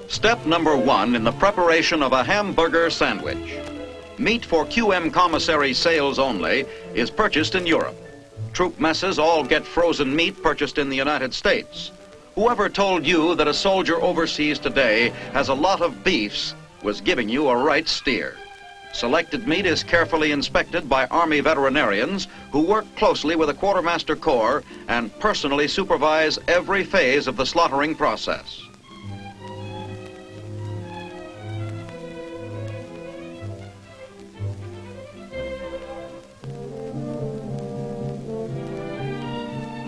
Step number 1 in the preparation of a hamburger sandwich. Meat for QM commissary sales only is purchased in Europe. Troop messes all get frozen meat purchased in the United States. Whoever told you that a soldier overseas today has a lot of beefs was giving you a right steer. Selected meat is carefully inspected by Army veterinarians who work closely with the Quartermaster Corps and personally supervise every phase of the slaughtering process.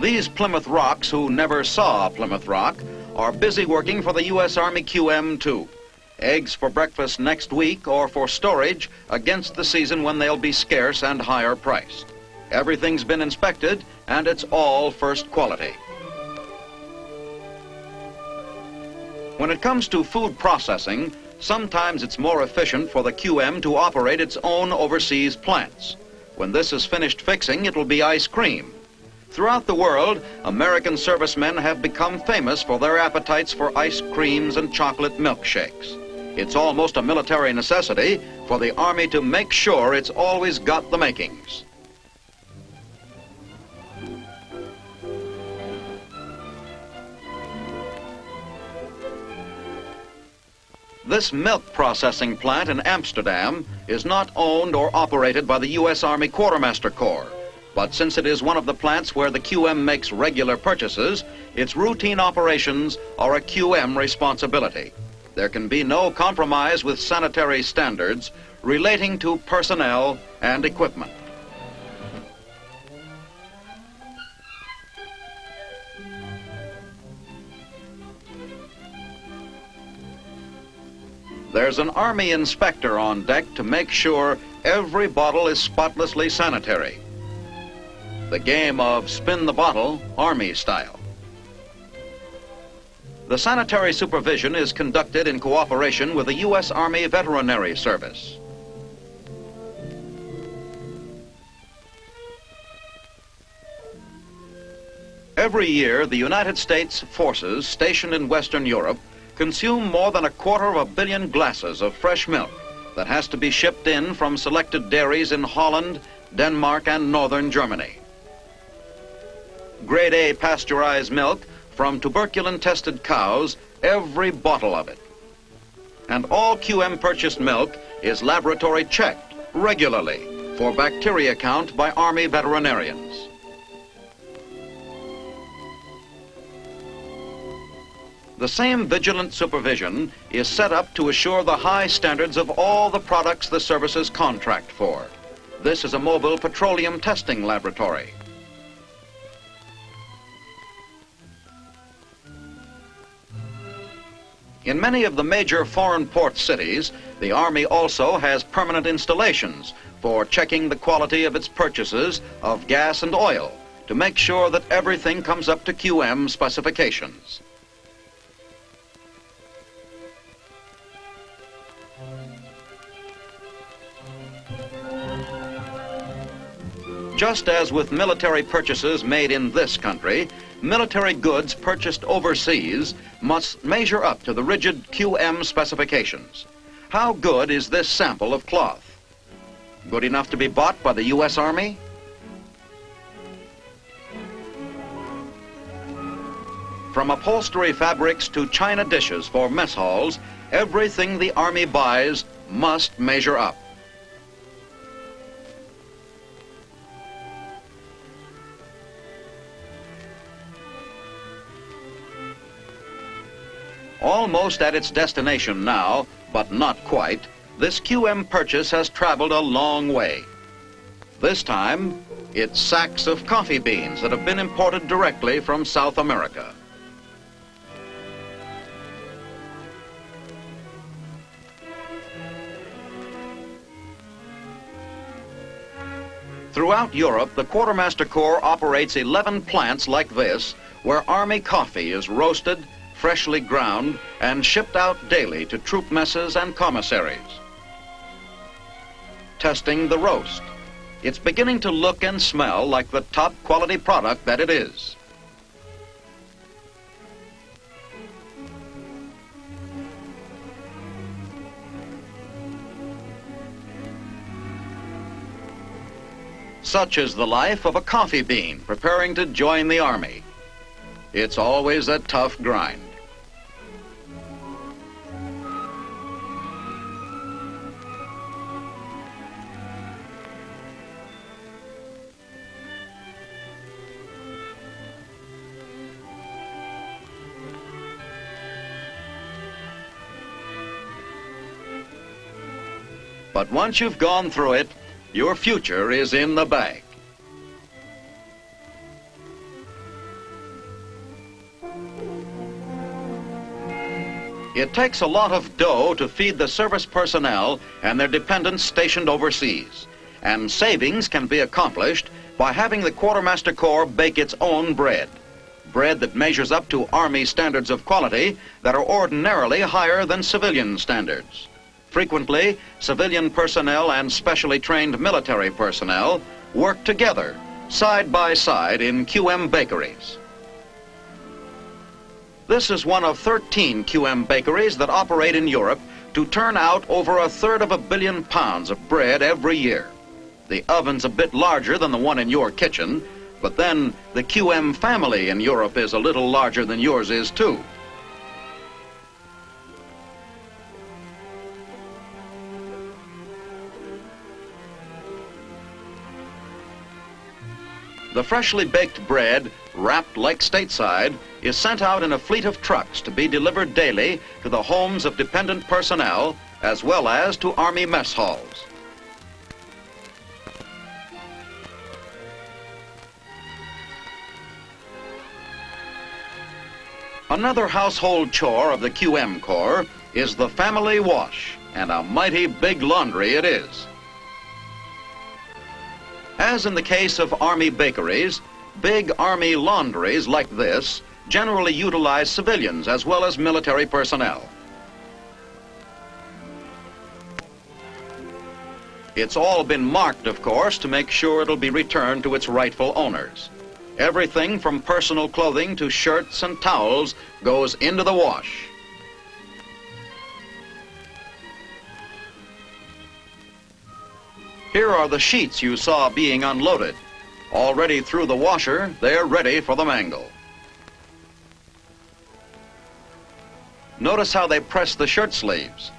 These Plymouth Rocks who never saw a Plymouth Rock are busy working for the U.S. Army QM-2. Eggs for breakfast next week or for storage against the season when they'll be scarce and higher priced. Everything's been inspected and it's all first quality. When it comes to food processing, sometimes it's more efficient for the QM to operate its own overseas plants. When this is finished fixing, it'll be ice cream. Throughout the world, American servicemen have become famous for their appetites for ice creams and chocolate milkshakes. It's almost a military necessity for the Army to make sure it's always got the makings. This milk processing plant in Amsterdam is not owned or operated by the U.S. Army Quartermaster Corps. But since it is one of the plants where the QM makes regular purchases, its routine operations are a QM responsibility. There can be no compromise with sanitary standards relating to personnel and equipment. There's an Army inspector on deck to make sure every bottle is spotlessly sanitary. The game of spin the bottle, Army style. The sanitary supervision is conducted in cooperation with the U.S. Army Veterinary Service. Every year, the United States forces stationed in Western Europe consume more than 250 million glasses of fresh milk that has to be shipped in from selected dairies in Holland, Denmark, and northern Germany. Grade A pasteurized milk from tuberculin-tested cows, every bottle of it. And all QM purchased milk is laboratory checked regularly for bacteria count by Army veterinarians. The same vigilant supervision is set up to assure the high standards of all the products the services contract for. This is a mobile petroleum testing laboratory. In many of the major foreign port cities, the Army also has permanent installations for checking the quality of its purchases of gas and oil to make sure that everything comes up to QM specifications. Just as with military purchases made in this country, military goods purchased overseas must measure up to the rigid QM specifications. How good is this sample of cloth? Good enough to be bought by the U.S. Army? From upholstery fabrics to china dishes for mess halls, everything the Army buys must measure up. Almost at its destination now, but not quite, this QM purchase has traveled a long way. This time, it's sacks of coffee beans that have been imported directly from South America. Throughout Europe, the Quartermaster Corps operates 11 plants like this, where Army coffee is roasted, freshly ground, and shipped out daily to troop messes and commissaries. Testing the roast. It's beginning to look and smell like the top quality product that it is. Such is the life of a coffee bean preparing to join the Army. It's always a tough grind. But once you've gone through it, your future is in the bag. It takes a lot of dough to feed the service personnel and their dependents stationed overseas, and savings can be accomplished by having the Quartermaster Corps bake its own bread. Bread that measures up to Army standards of quality that are ordinarily higher than civilian standards. Frequently, civilian personnel and specially trained military personnel work together, side by side in QM bakeries. This is one of 13 QM bakeries that operate in Europe to turn out over 1/3 billion pounds of bread every year. The oven's a bit larger than the one in your kitchen, but then the QM family in Europe is a little larger than yours is too. The freshly baked bread, wrapped like stateside, is sent out in a fleet of trucks to be delivered daily to the homes of dependent personnel as well as to Army mess halls. Another household chore of the QM Corps is the family wash, and a mighty big laundry it is. As in the case of Army bakeries, big Army laundries like this generally utilize civilians as well as military personnel. It's all been marked, of course, to make sure it'll be returned to its rightful owners. Everything from personal clothing to shirts and towels goes into the wash. Here are the sheets you saw being unloaded. Already through the washer, they're ready for the mangle. Notice how they press the shirt sleeves,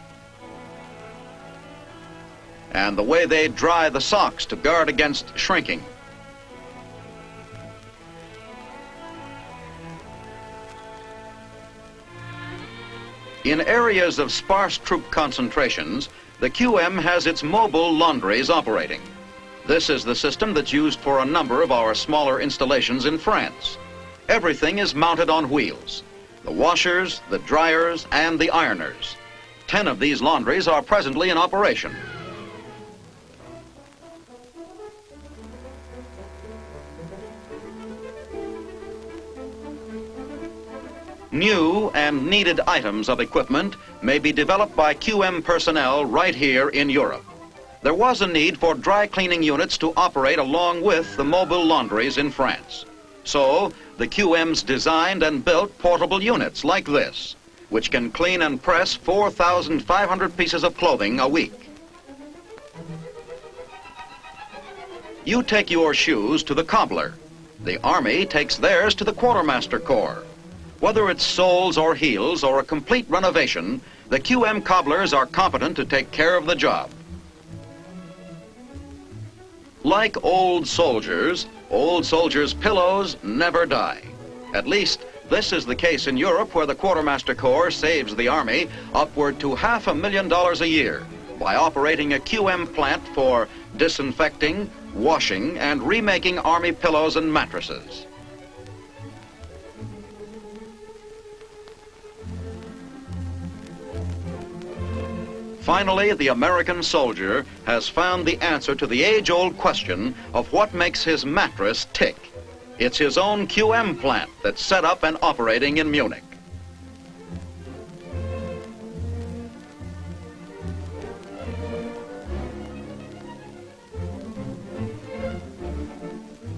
and the way they dry the socks to guard against shrinking. In areas of sparse troop concentrations, the QM has its mobile laundries operating. This is the system that's used for a number of our smaller installations in France. Everything is mounted on wheels: the washers, the dryers, and the ironers. 10 of these laundries are presently in operation. New and needed items of equipment may be developed by QM personnel right here in Europe. There was a need for dry cleaning units to operate along with the mobile laundries in France. So the QMs designed and built portable units like this, which can clean and press 4,500 pieces of clothing a week. You take your shoes to the cobbler. The Army takes theirs to the Quartermaster Corps. Whether it's soles or heels or a complete renovation, the QM cobblers are competent to take care of the job. Like old soldiers' pillows never die. At least, this is the case in Europe, where the Quartermaster Corps saves the Army upward to $500,000 a year by operating a QM plant for disinfecting, washing, and remaking Army pillows and mattresses. Finally, the American soldier has found the answer to the age-old question of what makes his mattress tick. It's his own QM plant that's set up and operating in Munich.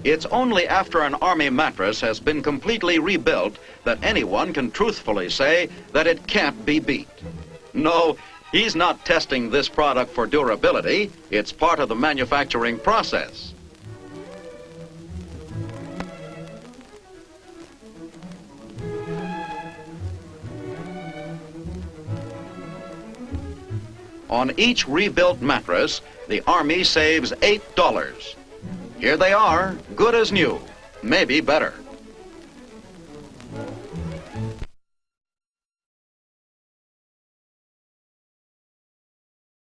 It's only after an Army mattress has been completely rebuilt that anyone can truthfully say that it can't be beat. No, he's not testing this product for durability. It's part of the manufacturing process. On each rebuilt mattress, the Army saves $8. Here they are, good as new, maybe better.